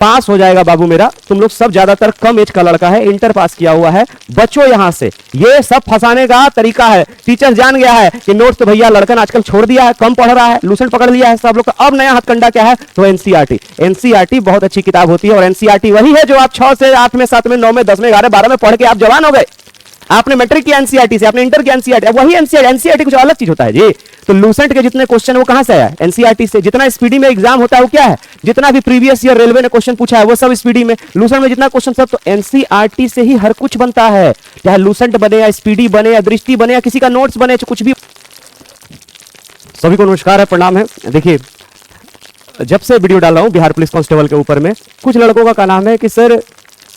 पास हो जाएगा बाबू मेरा। तुम लोग सब ज्यादातर कम एज का लड़का है, इंटर पास किया हुआ है, बच्चों यहां से। ये सब फंसाने का तरीका है। टीचर जान गया है कि नोट्स तो भैया लड़कन आजकल छोड़ दिया है, कम पढ़ रहा है, लूसेंट पकड़ लिया है सब लोग का। अब नया हथकंडा क्या है? तो एनसीईआरटी। एनसीईआरटी बहुत अच्छी किताब होती है और एनसीईआरटी वही है जो आप 6 से 8 में, 7 में, 9 में, 10 में, 11, 12 में पढ़ के आप जवान हो गए। आपने मैट्रिक की एनसीईआरटी से, आपने इंटर की एनसीईआरटी, वही एनसीईआरटी। एनसीईआरटी कुछ अलग चीज होता है जी। तो लूसेंट के जितने क्वेश्चन वो कहां से आया? एनसीईआरटी से। जितना स्पीडी में एग्जाम होता है वो क्या है? जितना भी प्रीवियस ईयर रेलवे ने क्वेश्चन पूछा है वो सब स्पीडी में। लूसेंट में जितना क्वेश्चन सब तो एनसीईआरटी से ही हर कुछ बनता है। चाहे लूसेंट बने या स्पीडी बने या दृष्टि बने या किसी का नोट्स बने, कुछ भी। सभी को नमस्कार है, प्रणाम है। देखिए, जब से वीडियो डाल रहा हूं बिहार पुलिस कांस्टेबल के ऊपर में, कुछ लड़कों का नाम है कि सर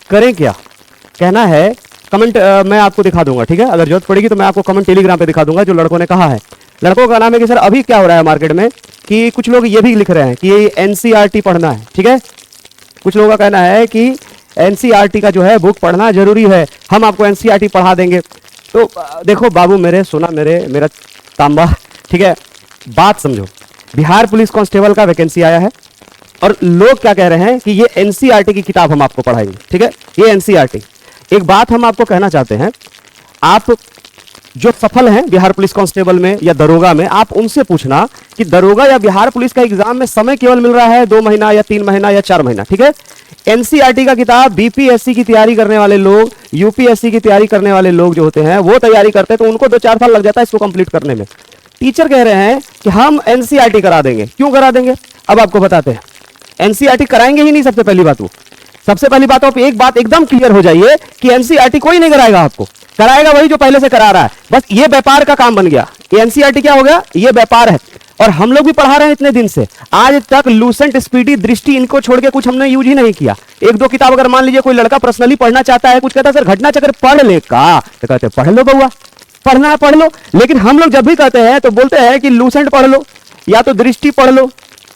करें क्या, कहना है कमेंट मैं आपको दिखा दूंगा, ठीक है। अगर जरूरत पड़ेगी तो मैं आपको कमेंट टेलीग्राम पे दिखा दूंगा जो लड़कों ने कहा है। लड़कों का नाम है कि सर अभी क्या हो रहा है मार्केट में, कि कुछ लोग ये भी लिख रहे हैं कि एनसीईआरटी पढ़ना है, ठीक है। कुछ लोगों का कहना है कि एनसीईआरटी का जो है बुक पढ़ना जरूरी है, हम आपको एनसीईआरटी पढ़ा देंगे। तो देखो बाबू मेरे, सोना मेरा तांबा, ठीक है, बात समझो। बिहार पुलिस कांस्टेबल का वैकेंसी आया है और लोग क्या कह रहे हैं कि ये एनसीईआरटी की किताब हम आपको पढ़ाएंगे, ठीक है। ये एनसीईआरटी। एक बात हम आपको कहना चाहते हैं, आप जो सफल हैं बिहार पुलिस कांस्टेबल में या दरोगा में, आप उनसे पूछना कि दरोगा या बिहार पुलिस का एग्जाम में समय केवल मिल रहा है 2 महीना या 3 महीना या 4 महीना, ठीक है। एनसीईआरटी का किताब बीपीएससी की तैयारी करने वाले लोग, यूपीएससी की तैयारी करने वाले लोग जो होते हैं वो तैयारी करते हैं, तो उनको 2-4 साल लग जाता है इसको कंप्लीट करने में। टीचर कह रहे हैं कि हम एनसीईआरटी करा देंगे। क्यों करा देंगे? अब आपको बताते हैं। एनसीईआरटी कराएंगे ही नहीं, सबसे पहली बात। वो सबसे पहली बात, आप एक बात एकदम क्लियर हो जाइए कि एनसीईआरटी कोई नहीं कराएगा आपको, कराएगा वही जो पहले से करा रहा है। बस ये व्यापार का काम बन गया। ये एनसीईआरटी क्या हो गया? ये व्यापार है। और हम लोग भी पढ़ा रहे हैं इतने दिन से, आज तक लूसेंट, स्पीडी, दृष्टि, इनको छोड़ के कुछ हमने यूज ही नहीं किया। 1-2 किताब अगर मान लीजिए कोई लड़का पर्सनली पढ़ना चाहता है, कुछ कहता है सर घटना चक्र पढ़ ले का, तो कहते हैं पढ़ लो बउआ, पढ़ना है पढ़ लो। लेकिन हम लोग जब भी कहते हैं तो बोलते हैं कि लूसेंट पढ़ लो या तो दृष्टि पढ़ लो।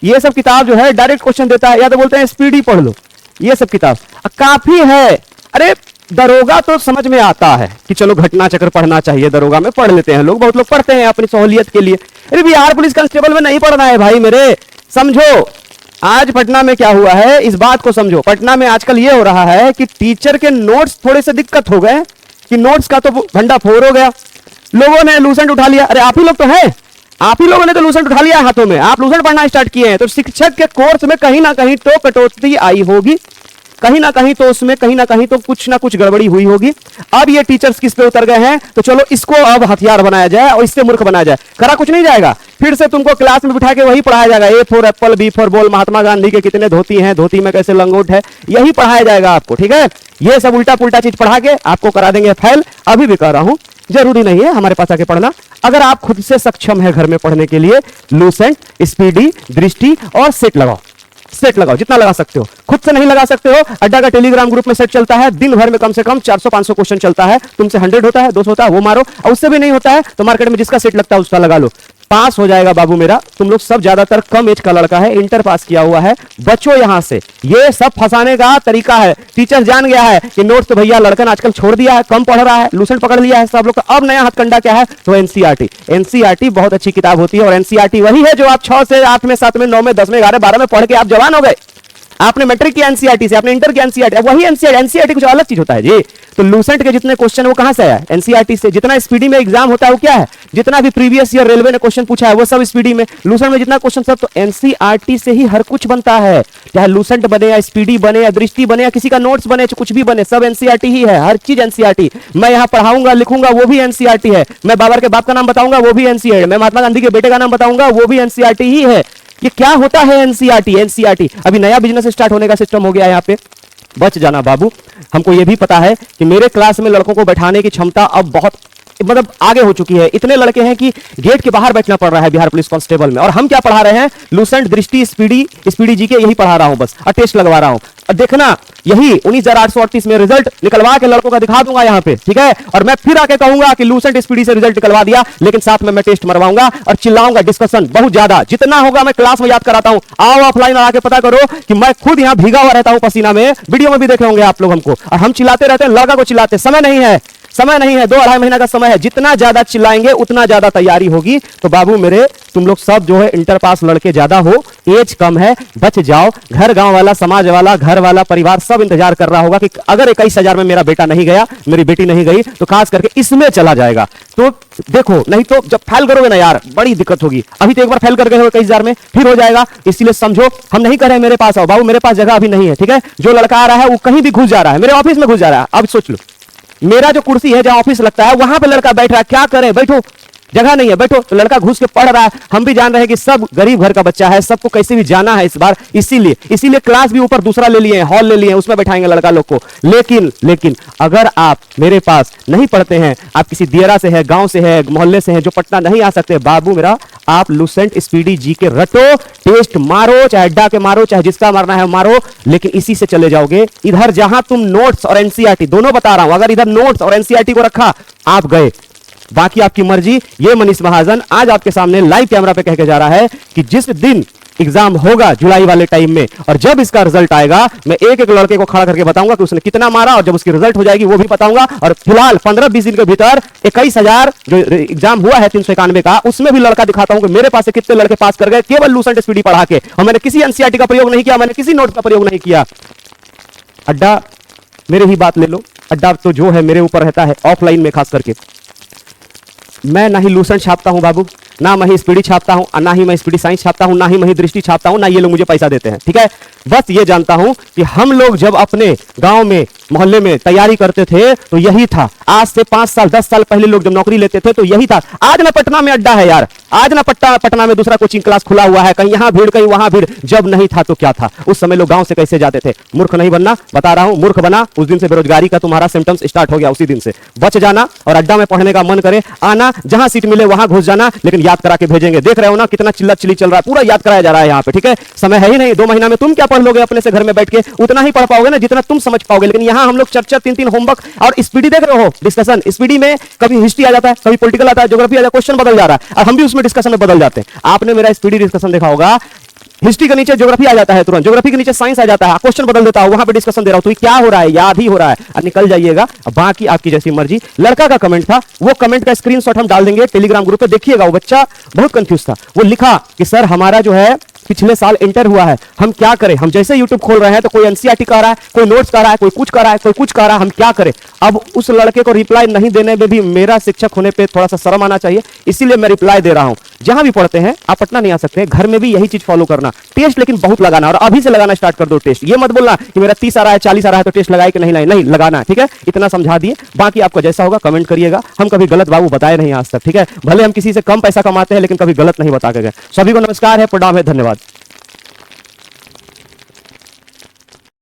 ये सब किताब जो है डायरेक्ट क्वेश्चन देता है, या तो बोलते हैं स्पीडी पढ़ लो। ये सब किताब काफी है। अरे दरोगा तो समझ में आता है कि चलो घटना चक्र पढ़ना चाहिए, दरोगा में पढ़ लेते हैं लोग, बहुत लोग पढ़ते हैं अपनी सहूलियत के लिए। अरे बिहार पुलिस कांस्टेबल में नहीं पढ़ना है भाई मेरे, समझो। आज पटना में क्या हुआ है इस बात को समझो। पटना में आजकल ये हो रहा है कि टीचर के नोट्स थोड़े से दिक्कत हो गए, कि नोट्स का तो भंडा फोड़ हो गया, लोगों ने लूसेंट उठा लिया। अरे आप ही लोग तो हैं, आप ही लोगों ने तो लूसेंट उठा लिया हाथों में, आप लूसेंट पढ़ना स्टार्ट किए हैं। तो शिक्षक के कोर्स में कहीं ना कहीं तो कटौती आई होगी, कहीं ना कहीं तो उसमें कहीं ना कहीं तो कुछ ना कुछ गड़बड़ी हुई होगी। अब ये टीचर्स किस पे उतर गए हैं, तो चलो इसको अब हथियार बनाया जाए और इससे मूर्ख बनाया जाए। करा कुछ नहीं जाएगा, फिर से तुमको क्लास में बिठा के वही पढ़ाया जाएगा। A for apple, B for ball, Mahatma Gandhi के कितने धोती हैं, धोती में कैसे लंगोट है, यही पढ़ाया जाएगा आपको, ठीक है। ये सब उल्टा पुल्टा चीज पढ़ा के आपको करा देंगे फेल। अभी भी कह रहा हूं, जरूरी नहीं है हमारे पास आके पढ़ना। अगर आप खुद से सक्षम है घर में पढ़ने के लिए, लूसेंट, स्पीडी, दृष्टि और सेट लगाओ। सेट लगाओ जितना लगा सकते हो। खुद से नहीं लगा सकते हो, अड्डा का टेलीग्राम ग्रुप में सेट चलता है, दिन भर में कम से कम 400-500 क्वेश्चन चलता है। तुमसे 100 होता है, 200 होता है, वो मारो। और उससे भी नहीं होता है तो मार्केट में जिसका सेट लगता है उसका लगा लो। पास हो जाएगा बाबू मेरा। तुम लोग सब ज्यादातर कम एज का लड़का है, इंटर पास किया हुआ है, बच्चों यहां से। ये सब फंसाने का तरीका है। टीचर जान गया है कि नोट्स तो भैया लड़कन आजकल छोड़ दिया है, कम पढ़ रहा है, लूसेंट पकड़ लिया है सब लोग का। अब नया हथकंडा क्या है? तो एनसीईआरटी। एनसीईआरटी बहुत अच्छी किताब होती है और एनसीईआरटी वही है जो आप 6 से 8 में, 7 में, 9 में, 10 में, 11, 12 में पढ़ के आप जवान हो गए। आपने मैट्रिक की एनसीईआरटी से, आपने इंटर की एनसीईआरटी, वही एनसीईआरटी। एनसीईआरटी कुछ अलग चीज होता है जी। तो लूसेंट के जितने क्वेश्चन वो कहां से आया? एनसीईआरटी से। जितना स्पीडी में एग्जाम होता है वो क्या है? जितना भी प्रीवियस ईयर रेलवे ने क्वेश्चन पूछा है वो सब स्पीडी में। लूसेंट में जितना क्वेश्चन सब तो एनसीईआरटी से ही हर कुछ बनता है। चाहे लूसेंट बने या स्पीडी बने या दृष्टि बने या किसी का नोट्स बने, कुछ भी बने, सब एनसीईआरटी ही है। हर चीज एनसीईआरटी। मैं यहाँ पढ़ाऊंगा, लिखूंगा, वो भी एनसीईआरटी है। मैं बाबर के बाप का नाम बताऊंगा, वो भी एनसीईआरटी। मैं महात्मा गांधी के बेटे का नाम बताऊंगा, वो भी एनसीईआरटी ही है। ये क्या होता है एनसीईआरटी? एनसीईआरटी अभी नया बिजनेस स्टार्ट होने का सिस्टम हो गया है यहाँ पे। बच जाना बाबू। हमको ये भी पता है कि मेरे क्लास में लड़कों को बैठाने की क्षमता अब बहुत मतलब आगे हो चुकी है। इतने लड़के हैं कि गेट के बाहर बैठना पड़ रहा है बिहार पुलिस कांस्टेबल में। और हम क्या पढ़ा रहे हैं? लूसेंट, दृष्टि, स्पीडी जी के यही पढ़ा रहा हूं बस, और टेस्ट लगवा रहा हूं। और देखना यही 19,838 में रिजल्ट निकलवा के लड़कों का दिखा दूंगा यहाँ पे, ठीक है। और मैं फिर आके कहूंगा कि लूसेंट, स्पीडी से रिजल्ट निकलवा दिया, लेकिन साथ में मैं टेस्ट मरवाऊंगा और चिल्लाऊंगा, डिस्कशन बहुत ज्यादा। जितना होगा मैं क्लास में याद कराता हूं। आओ ऑफलाइन आके पता करो कि मैं खुद यहाँ भीगा हुआ रहता हूं पसीना में। वीडियो में भी देखे होंगे आप लोग हमको, और हम चिल्लाते रहते हैं, लड़का को चिल्लाते। समय नहीं है, समय नहीं है, 2-2.5 महीना का समय है। जितना ज्यादा चिल्लाएंगे उतना ज्यादा तैयारी होगी। तो बाबू मेरे, तुम लोग सब जो है इंटर पास लड़के ज्यादा हो, एज कम है, बच जाओ। घर गांव वाला, समाज वाला, घर वाला, परिवार सब इंतजार कर रहा होगा कि अगर 21,000 में मेरा बेटा नहीं गया, मेरी बेटी नहीं गई, तो खास करके इसमें चला जाएगा। तो देखो, नहीं तो जब फेल करोगे ना यार, बड़ी दिक्कत होगी। अभी तो एक बार फेल कर गए हो 21,000 में, फिर हो जाएगा। इसलिए समझो, हम नहीं कह रहे मेरे पास आओ बाबू, मेरे पास जगह अभी नहीं है, ठीक है। जो लड़का आ रहा है वो कहीं भी घुस जा रहा है, मेरे ऑफिस में घुस जा रहा है। अब सोच लो, मेरा जो कुर्सी है जहां ऑफिस लगता है वहां पे लड़का बैठ रहा है, क्या करें, बैठो, जगह नहीं है, बैठो। तो लड़का घुस के पढ़ रहा है। हम भी जान रहे हैं कि सब गरीब घर का बच्चा है, सबको कैसे भी जाना है इस बार, इसीलिए क्लास भी ऊपर दूसरा ले लिए, हॉल ले लिए, उसमें बैठाएंगे लड़का लोग को। लेकिन अगर आप मेरे पास नहीं पढ़ते हैं, आप किसी दियरा से है, गांव से है, मोहल्ले से है, जो पटना नहीं आ सकते, बाबू मेरा, आप लूसेंट स्पीडी जी के रटो, टेस्ट मारो, चाहे अड्डा के मारो, चाहे जिसका मारना है मारो, लेकिन इसी से चले जाओगे। इधर जहां तुम नोट्स और एनसीईआरटी दोनों बता रहा हूं, अगर इधर नोट्स और एनसीईआरटी को रखा, आप गए, बाकी आपकी मर्जी। ये मनीष महाजन आज आपके सामने लाइव कैमरा पे कह के जा रहा है कि जिस दिन एग्जाम होगा जुलाई वाले टाइम में, और जब इसका रिजल्ट आएगा, मैं एक एक लड़के को खड़ा करके बताऊंगा कि उसने कितना मारा, और जब उसकी रिजल्ट हो जाएगी वो भी बताऊंगा। और फिलहाल 15-20 दिन के भीतर 21,000 जो एग्जाम हुआ है 391 का, उसमें भी लड़का दिखाता हूं कि मेरे पास से कितने लड़के पास कर गए केवल लूसेंट स्पीडी पढ़ा के। और मैंने किसी एनसीईआरटी का प्रयोग नहीं किया, मैंने किसी नोट का प्रयोग नहीं किया। अड्डा, मेरे ही बात ले लो, अड्डा तो जो है मेरे ऊपर रहता है ऑफलाइन में, खास करके मैं ना ही लूसेंट छापता हूं बाबू, ना मैं ही स्पीडी छापता हूं, ना ही मैं स्पीडी साइंस छापता हूं, ना ही मैं दृष्टि छापता हूं, ना ये लोग मुझे पैसा देते हैं, ठीक है। बस ये जानता हूं कि हम लोग जब अपने गांव में, मोहल्ले में तैयारी करते थे तो यही था। आज से 5 साल 10 साल पहले लोग जब नौकरी लेते थे तो यही था। आज ना पटना में अड्डा है यार, आज ना पटना में दूसरा कोचिंग क्लास खुला हुआ है, कहीं यहां भीड़ कहीं वहां भीड़। जब नहीं था तो क्या था, उस समय लोग गांव से कैसे जाते थे। मूर्ख नहीं बनना, बता रहा हूं, मूर्ख बना उस दिन से बेरोजगारी का तुम्हारा सिम्टम्स स्टार्ट हो गया, उसी दिन से बच जाना। और अड्डा में पढ़ने का मन करे, आना, जहां सीट मिले वहां घुस जाना, लेकिन याद करा के भेजेंगे। देख रहे हो ना कितना चिल्लत चिल्ली चल रहा है, पूरा याद कराया जा रहा है यहाँ पे, ठीक है। समय है ही नहीं, 2 महीना में तुम क्या पढ़ लोगे अपने से घर में बैठ के, उतना ही पढ़ पाओगे ना जितना तुम समझ पाओगे। लेकिन यहाँ हम लोग चर्चा 3-3 होमवर्क और स्पीडी देख रहे हो, डिस्कशन स्पीडी में कभी हिस्ट्री आ जाता है, कभी पॉलिटिकल आता है, ज्योग्राफी आ जाता है, क्वेश्चन बदल जा रहा है, और हम भी उसमें डिस्कशन में बदल जाते हैं। आपने मेरा स्पीडी डिस्कशन देखा होगा, हिस्ट्री के नीचे ज्योग्राफी आ जाता है, तुरंत ज्योग्राफी के नीचे साइंस आ जाता है, क्वेश्चन बदल देता हूं, वहां पे डिस्कशन दे रहा हूं, तो ये क्या हो रहा है, याद ही हो रहा है, और निकल जाइएगा। बाकी आपकी जैसी मर्जी। लड़का का कमेंट था, वो कमेंट का स्क्रीनशॉट हम डाल देंगे टेलीग्राम ग्रुप पे, देखिएगा। वो बच्चा बहुत कंफ्यूज था, वो लिखा कि सर हमारा जो है पिछले साल इंटर हुआ है, हम क्या करें। हम जैसे यूट्यूब खोल रहे हैं तो कोई एनसीईआरटी कह रहा है, कोई नोट्स कह रहा है, कोई कुछ कह रहा है, कोई कुछ कह रहा है, हम क्या करें। अब उस लड़के को रिप्लाई नहीं देने में भी मेरा शिक्षक होने पे थोड़ा सा शर्म आना चाहिए, इसीलिए मैं रिप्लाई दे रहा हूं। जहां भी पढ़ते हैं, आप पटना नहीं आ सकते, घर में भी यही चीज फॉलो करना। टेस्ट लेकिन बहुत लगाना, और अभी से लगाना स्टार्ट कर दो टेस्ट। ये मत बोलना कि मेरा 30 आ रहा है, 40 आ रहा है तो टेस्ट लगाए कि नहीं लगाना है, ठीक है। इतना समझा दिए, बाकी आपको जैसा होगा कमेंट करिएगा। हम कभी गलत बाबू बताए नहीं आज तक, ठीक है। भले हम किसी से कम पैसा कमाते हैं लेकिन कभी गलत नहीं बता के गए। सभी को नमस्कार है, प्रणाम है, धन्यवाद।